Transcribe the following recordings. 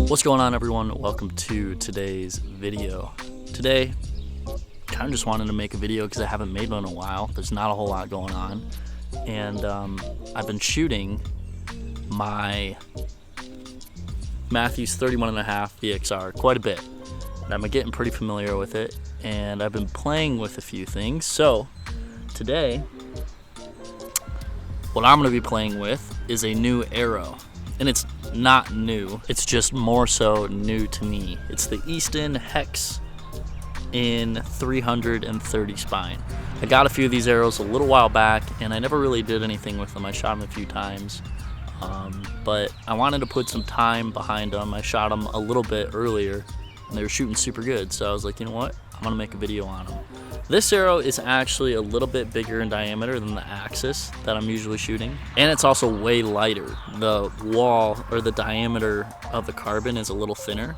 What's going on, everyone? Welcome to today's video. Today, kind of just wanted to make a video because I haven't made one in a while. There's not a whole lot going on, and I've been shooting my Matthews 31.5 VXR quite a bit, and I'm getting pretty familiar with it, and I've been playing with a few things. So today, what I'm going to be playing with is a new arrow. And it's not new, it's just more so new to me. It's the Easton Hex in 330 spine. I got a few of these arrows a little while back, and I never really did anything with them. I shot them a few times, but I wanted to put some time behind them. I shot them a little bit earlier, and they were shooting super good. So I was like, you know what? I'm gonna make a video on them. This arrow is actually a little bit bigger in diameter than the Axis that I'm usually shooting, and it's also way lighter. The wall, or the diameter of the carbon, is a little thinner,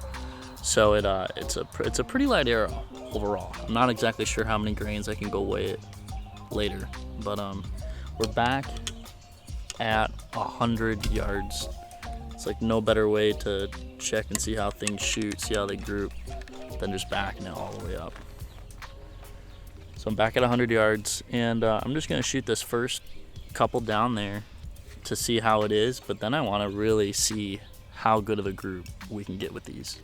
so it's a pretty light arrow overall. I'm not exactly sure how many grains. I can go weigh it later, but we're back at 100 yards. It's like no better way to check and see how things shoot, see how they group, than just backing it all the way up. So I'm back at 100 yards, and I'm just gonna shoot this first couple down there to see how it is, but then I wanna really see how good of a group we can get with these.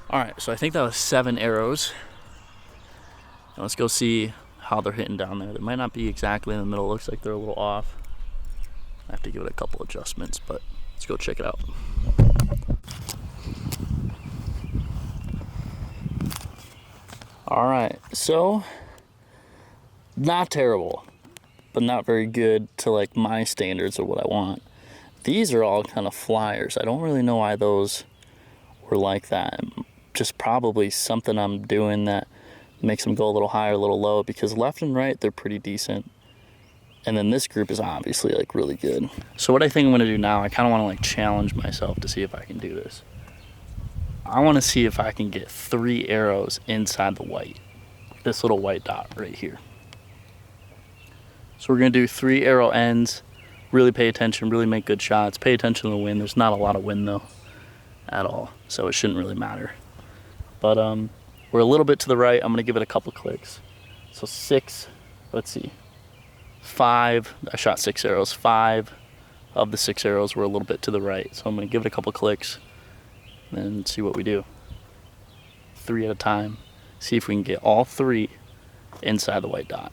All right, so I think that was 7 arrows. Now let's go see how they're hitting down there. They might not be exactly in the middle. It looks like they're a little off. I have to give it a couple adjustments, but let's go check it out. All right, so not terrible, but not very good to like my standards of what I want. These are all kind of flyers. I don't really know why those were like that. Just probably something I'm doing that makes them go a little higher, a little low, because left and right, they're pretty decent. And then this group is obviously like really good. So what I think I'm gonna do now, I kind of want to like challenge myself to see if I can do this. I want to see if I can get 3 arrows inside the white, this little white dot right here. So we're gonna do 3 arrow ends, really pay attention, really make good shots, pay attention to the wind. There's not a lot of wind though at all, so it shouldn't really matter. But we're a little bit to the right. I'm gonna give it a couple clicks. So 6, let's see, 5, I shot 6 arrows. 5 of the 6 arrows were a little bit to the right. So I'm gonna give it a couple clicks and see what we do. 3 at a time. See if we can get all 3 inside the white dot.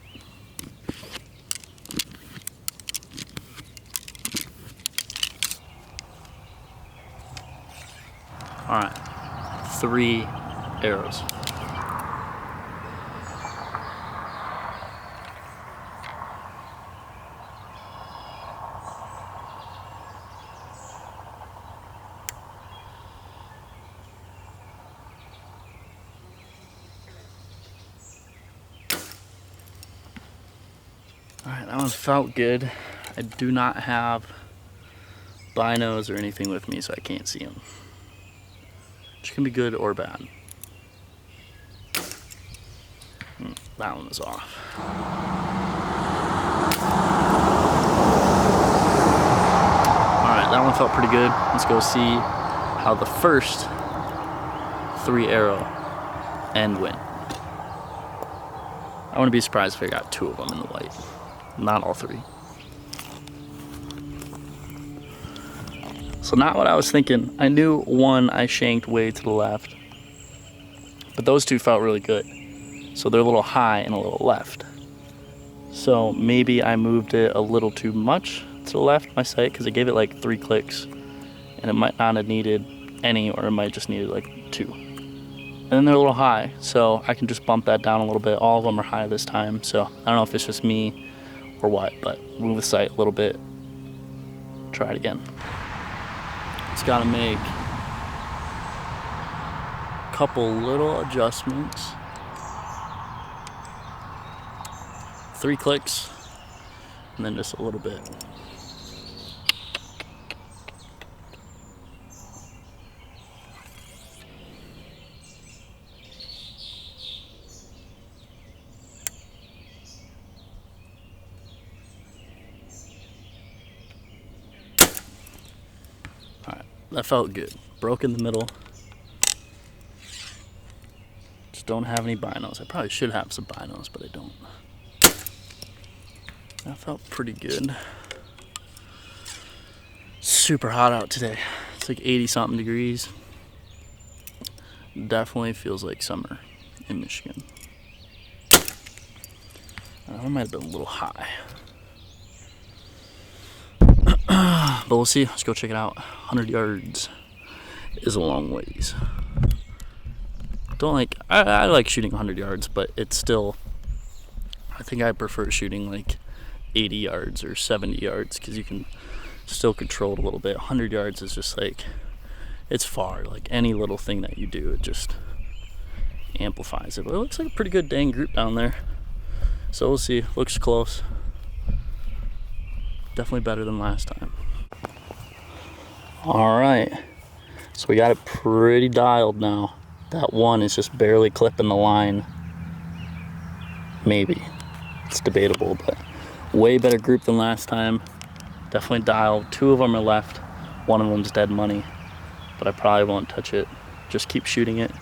All right, 3 arrows. All right, that one felt good. I do not have binos or anything with me, so I can't see them. Which can be good or bad. That one was off. Alright, that one felt pretty good. Let's go see how the first 3 arrow end went. I wouldn't be surprised if I got 2 of them in the white. Not all 3. So not what I was thinking. I knew one I shanked way to the left, but those 2 felt really good. So they're a little high and a little left. So maybe I moved it a little too much to the left, my sight, because I gave it like 3 clicks, and it might not have needed any, or it might just needed like 2. and then they're a little high, so I can just bump that down a little bit. All of them are high this time, so I don't know if it's just me or what, but move the sight a little bit, try it again. Just gotta make a couple little adjustments. 3 clicks, and then just a little bit. Alright, that felt good. Broke in the middle. Just don't have any binos. I probably should have some binos, but I don't. That felt pretty good. Super hot out today. It's like 80 something degrees. Definitely feels like summer in Michigan. That might have been a little high. But we'll see. Let's go check it out. 100 yards is a long ways. I like shooting 100 yards, but it's still, I think I prefer shooting like 80 yards or 70 yards because you can still control it a little bit. 100 yards is just like, it's far. Like any little thing that you do, it just amplifies it. But it looks like a pretty good dang group down there. So we'll see. Looks close. Definitely better than last time. All right. So we got it pretty dialed now. That one is just barely clipping the line. Maybe. It's debatable, but way better group than last time. Definitely dialed. 2 of them are left. 1 of them's dead money. But I probably won't touch it. Just keep shooting it.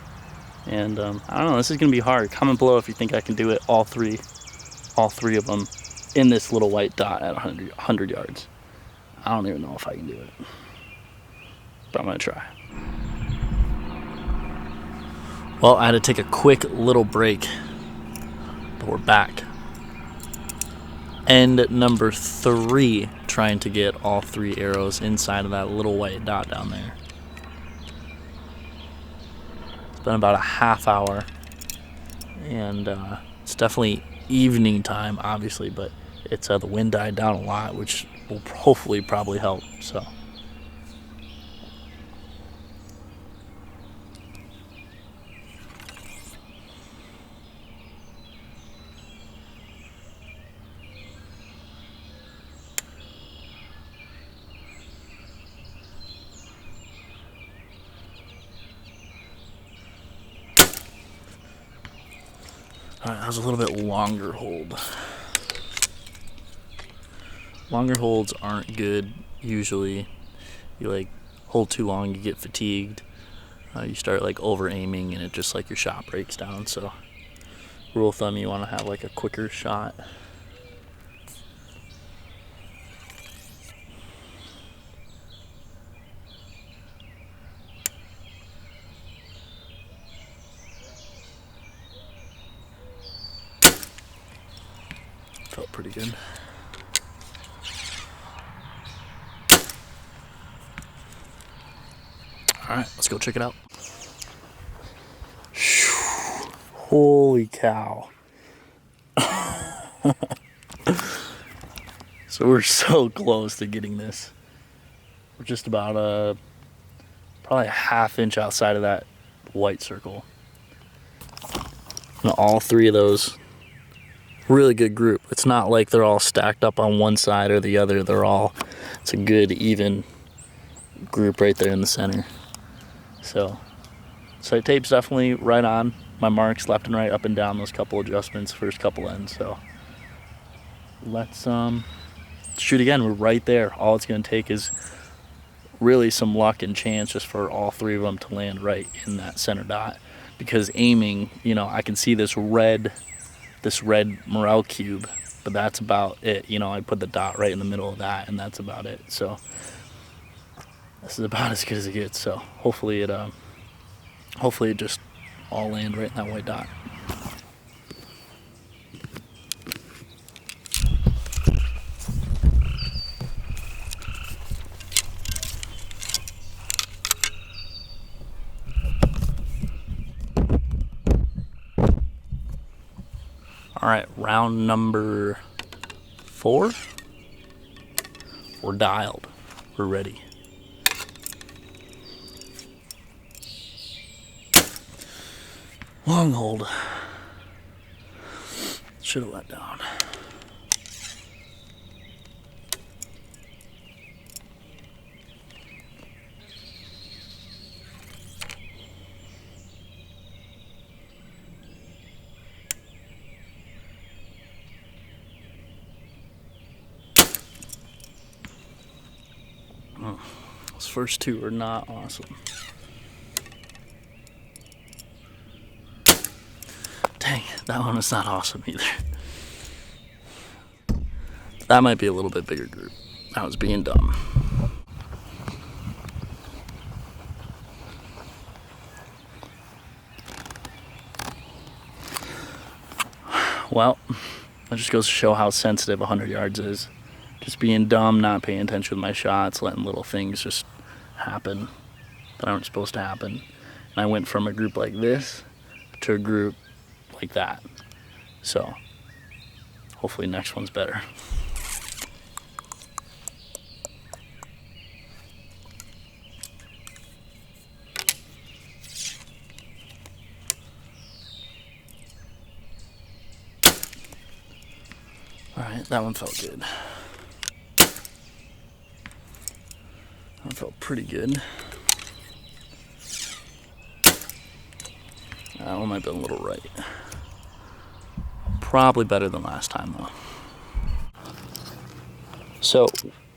And I don't know, this is gonna be hard. Comment below if you think I can do it, all three of them in this little white dot at 100 yards. I don't even know if I can do it. But I'm gonna try. Well, I had to take a quick little break, but we're back. End number 3, trying to get all 3 arrows inside of that little white dot down there. It's been about a half hour, and it's definitely evening time, obviously, but it's the wind died down a lot, which will hopefully probably help. So. Alright, that was a little bit longer hold. Longer holds aren't good usually. You like hold too long, you get fatigued. You start like over aiming and it just like your shot breaks down. So rule of thumb, you want to have like a quicker shot. Felt pretty good. All right, let's go check it out. Holy cow. So we're so close to getting this. We're just about probably a ½ inch outside of that white circle. And all 3 of those, really good group. It's not like they're all stacked up on one side or the other. It's a good even group right there in the center. So sight tape's definitely right on. My marks left and right, up and down, those couple adjustments, first couple ends. So let's shoot again. We're right there. All it's gonna take is really some luck and chance just for all 3 of them to land right in that center dot. Because aiming, I can see this red morel cube, but that's about it. I put the dot right in the middle of that, and that's about it. So this is about as good as it gets. So hopefully it just all land right in that white dot. All right, round number 4. We're dialed. We're ready. Long hold. Should have let down. Those first 2 are not awesome. Dang, that one was not awesome either. That might be a little bit bigger group. I was being dumb. Well, that just goes to show how sensitive 100 yards is. Just being dumb, not paying attention with my shots, letting little things just happen that aren't supposed to happen. And I went from a group like this to a group like that. So hopefully next one's better. All right, that one felt good. That felt pretty good. That one might have been a little right. Probably better than last time though. So,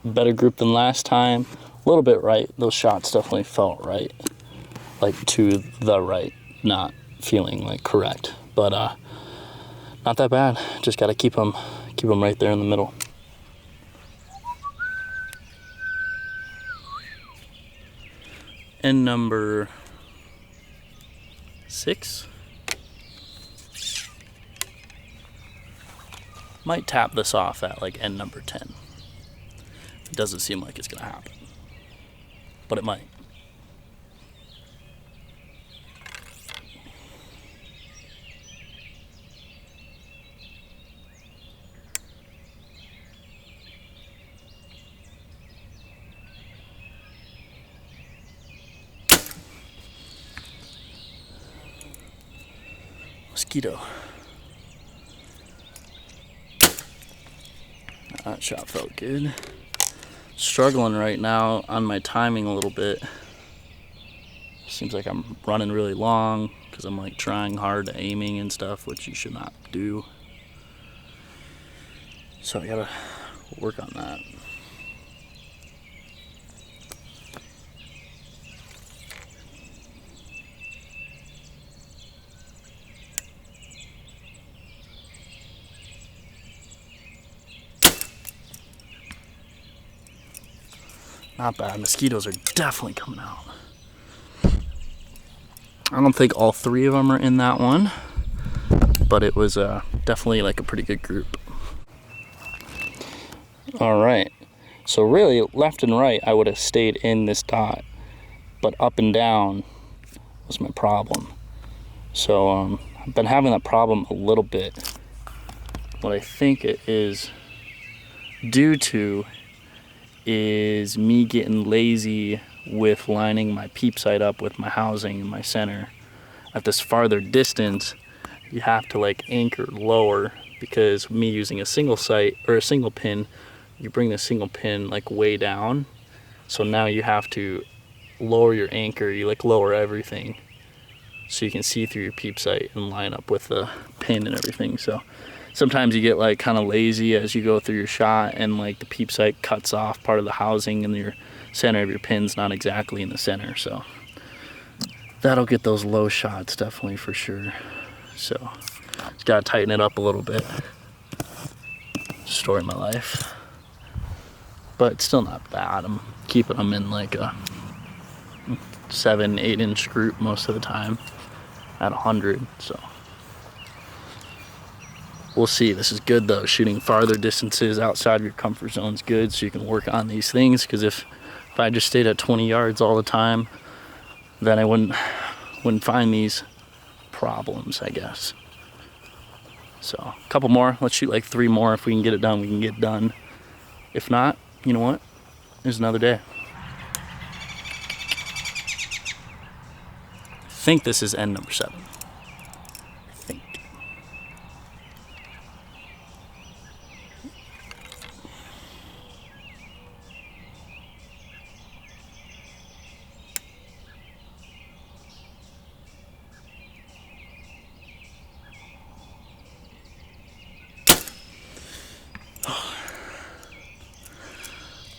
better group than last time. A little bit right. Those shots definitely felt right. Like to the right, not feeling like correct. But not that bad. Just gotta keep them right there in the middle. And number 6. Might tap this off at like end number 10. It doesn't seem like it's gonna happen, but it might. Mosquito. That shot felt good. Struggling right now on my timing a little bit. Seems like I'm running really long because I'm like trying hard aiming and stuff, which you should not do. So I gotta work on that. Not bad. Mosquitoes are definitely coming out. I don't think all 3 of them are in that one, but it was definitely like a pretty good group. All right. So really, left and right, I would have stayed in this dot, but up and down was my problem. So I've been having that problem a little bit. What I think it is due to is me getting lazy with lining my peep sight up with my housing in my center. At this farther distance, you have to like anchor lower, because me using a single sight or a single pin, you bring the single pin like way down. So now you have to lower your anchor, you like lower everything so you can see through your peep sight and line up with the pin and everything. So sometimes you get like kind of lazy as you go through your shot, and like the peep sight cuts off part of the housing and your center of your pin's not exactly in the center. So that'll get those low shots definitely for sure. So just gotta tighten it up a little bit. Story of my life. But it's still not bad. I'm keeping them in like a 7-8 inch group most of the time at 100. So we'll see. This is good though. Shooting farther distances outside of your comfort zone is good, so you can work on these things. Because if I just stayed at 20 yards all the time, then I wouldn't find these problems, I guess. So a couple more. Let's shoot like 3 more. If we can get it done, we can get it done. If not, you know what? There's another day. I think this is end number 7. I think.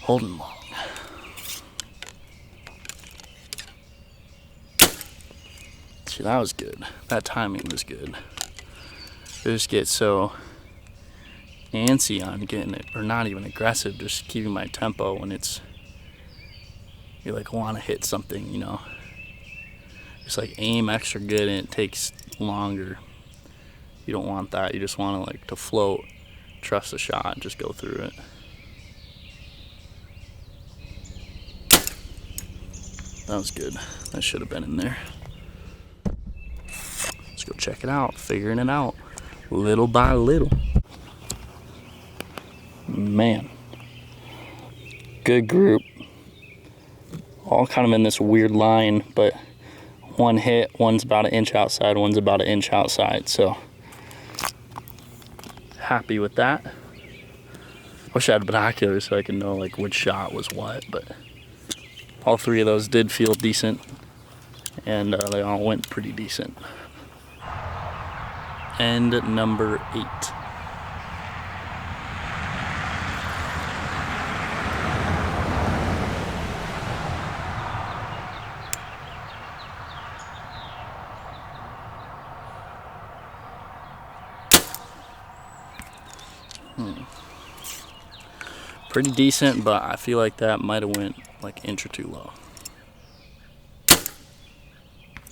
Holding long. See, that was good. That timing was good. I just get so antsy on getting it, or not even aggressive, just keeping my tempo when it's, you like want to hit something, you know. Just like aim extra good and it takes longer. You don't want that. You just want to like to float, trust the shot, and just go through it. That was good. That should have been in there. Let's go check it out. Figuring it out. Little by little. Man. Good group. All kind of in this weird line, but one hit, one's about an inch outside, one's about an inch outside. So, happy with that. Wish I had binoculars so I could know like which shot was what, but all 3 of those did feel decent, and they all went pretty decent. And number 8. Pretty decent, but I feel like that might have went like an inch or 2 low.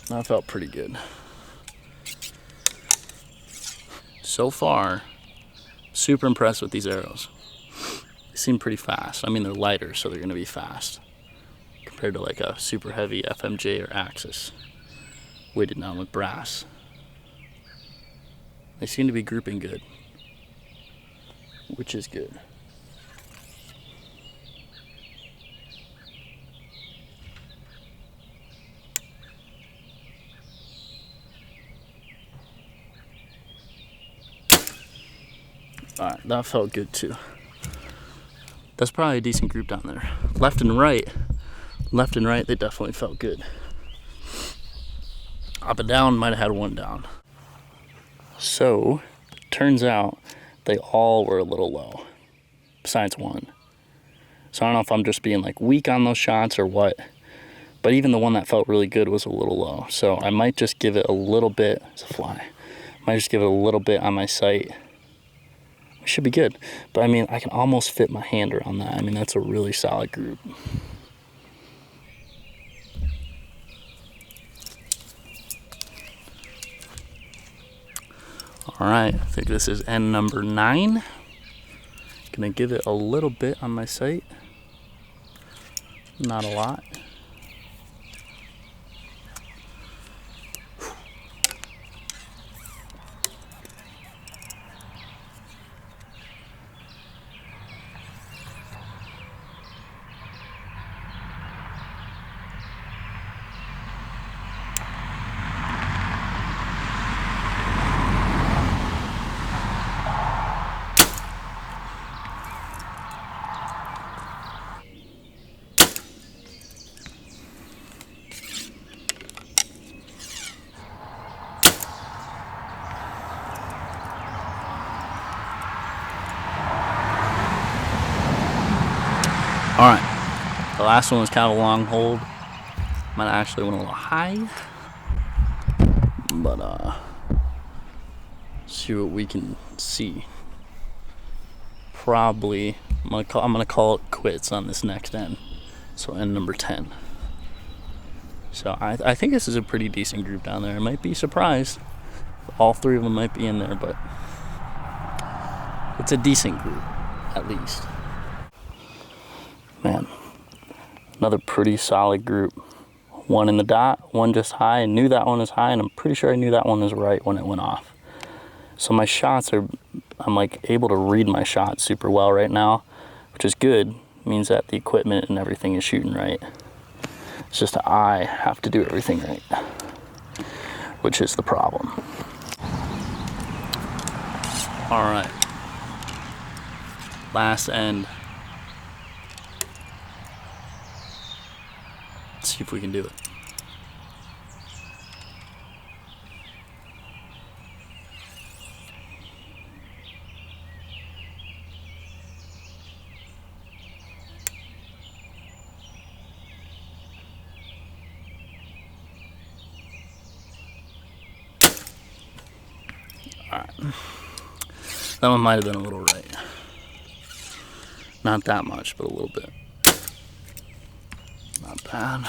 That felt pretty good. So far, super impressed with these arrows. They seem pretty fast. I mean, they're lighter, so they're gonna be fast compared to like a super heavy FMJ or Axis weighted down with brass. They seem to be grouping good, which is good. Alright, that felt good too. That's probably a decent group down there. Left and right, they definitely felt good. Up and down, might have had one down. So, turns out they all were a little low, besides one. So I don't know if I'm just being like weak on those shots or what, but even the one that felt really good was a little low. So I might just give it a little bit, it's a fly, might just give it a little bit on my sight. Should be good, but I mean, I can almost fit my hand around that. I mean, that's a really solid group. All right, I think this is end number 9. Gonna give it a little bit on my sight, not a lot. All right, the last one was kind of a long hold. Might have actually went a little high, but see what we can see. Probably, I'm gonna call it quits on this next end. So end number 10. So I think this is a pretty decent group down there. I might be surprised. All 3 of them might be in there, but it's a decent group, at least. Man, another pretty solid group. One in the dot, one just high. I knew that one was high, and I'm pretty sure I knew that one was right when it went off. So my shots are, I'm like able to read my shots super well right now, which is good. It means that the equipment and everything is shooting right. It's just I have to do everything right, which is the problem. All right, last end. Let's see if we can do it. All right, that one might have been a little right. Not that much, but a little bit. Not bad.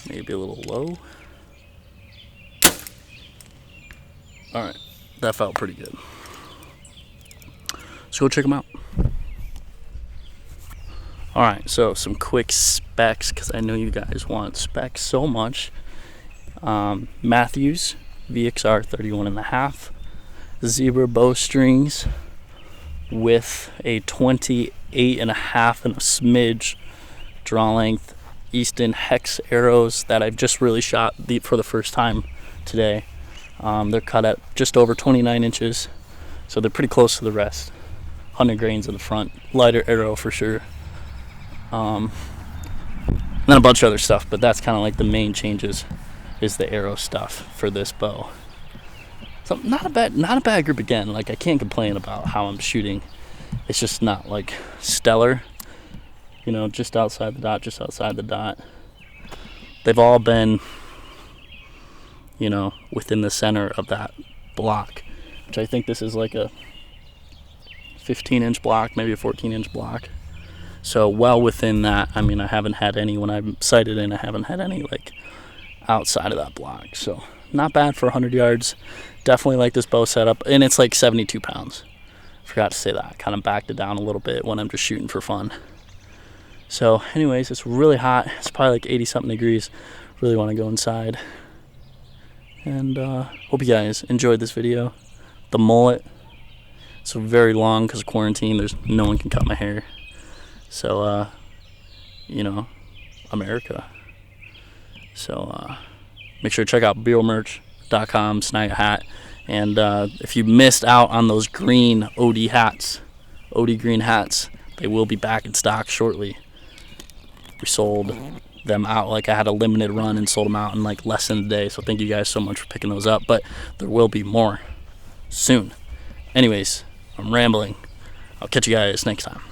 Maybe a little low. All right, that felt pretty good. Let's go check them out. All right, so some quick specs, because I know you guys want specs so much. Matthews VXR 31.5 zebra bowstrings with a 28.5 and a smidge draw length Easton hex arrows that I've just really shot for the first time today. They're cut at just over 29 inches, so they're pretty close to the rest. 100 grains in the front, lighter arrow for sure. Then a bunch of other stuff, but that's kind of like the main changes is the arrow stuff for this bow. So not a bad group again. Like, I can't complain about how I'm shooting. It's just not like stellar, you know, just outside the dot. They've all been, you know, within the center of that block, which I think this is like a 15-inch block, maybe a 14-inch block. So well within that. I mean, I haven't had any, when I'm sighted in, I haven't had any like outside of that block. So not bad for 100 yards. Definitely like this bow setup, and it's like 72 pounds. Forgot to say that. Kind of backed it down a little bit when I'm just shooting for fun. So anyways, it's really hot. It's probably like 80 something degrees. Really want to go inside. And hope you guys enjoyed this video. The mullet. It's very long because of quarantine. There's no one can cut my hair. So, you know, America. So make sure to check out BealMerch.com, snag a hat. And if you missed out on those green OD hats, OD green hats, they will be back in stock shortly. We sold them out, like I had a limited run and sold them out in like less than a day. So thank you guys so much for picking those up, but there will be more soon. Anyways, I'm rambling. I'll catch you guys next time.